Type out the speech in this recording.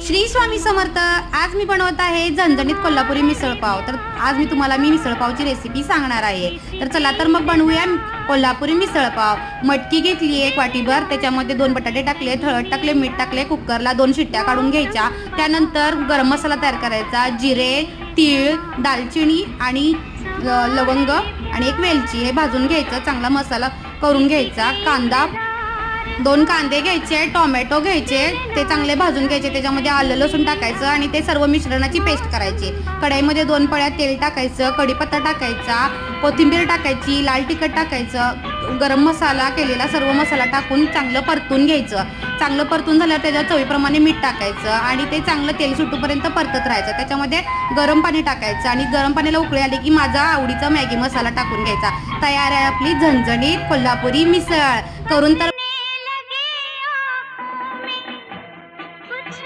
श्री स्वामी समर्थ। आज मी बनवत आहे झणझणीत कोल्हापुरी मिसळ पाव। तर आज मी तुम्हाला मिसळ पावची रेसिपी सांगणार आहे। तर चला तर मग बनवूया कोल्हापुरी मिसळ पाव। मटकी घेतली एक वाटीभर, त्याच्यामध्ये 2 बटाटे टाकले, हळद टाकले, मीठ टाकले, कुकरला 2 शिट्ट्या काढून घ्यायच्या। त्यानंतर गरम मसाला तयार करायचा, जिरे, तीळ, दालचिनी आणि लवंग आणि एक वेलची हे भाजून घ्यायचं। चांगला मसाला करून घ्यायचा। 2 कांदे घ्यायचे, टोमॅटो घ्यायचे, ते चांगले भाजून घ्यायचे। त्याच्यामध्ये आलं लसूण टाकायचं आणि ते सर्व मिश्रणाची पेस्ट करायची। कढईमध्ये 2 पळ्या तेल टाकायचं, कढीपत्ता टाकायचा, कोथिंबीर टाकायची, लाल तिखट टाकायचं, गरम मसाला केलेला सर्व मसाला टाकून चांगलं परतून घ्यायचं। चांगलं परतून झाल्यावर त्याच्या चवीप्रमाणे मीठ टाकायचं आणि ते चांगलं तेल सुटूपर्यंत परतत राहायचं। त्याच्यामध्ये गरम पाणी टाकायचं आणि गरम पाण्याला उकळी आली की माझा आवडीचा मॅगी मसाला टाकून घ्यायचा। तयार आहे आपली झणझणीत कोल्हापुरी मिसळ। करून तर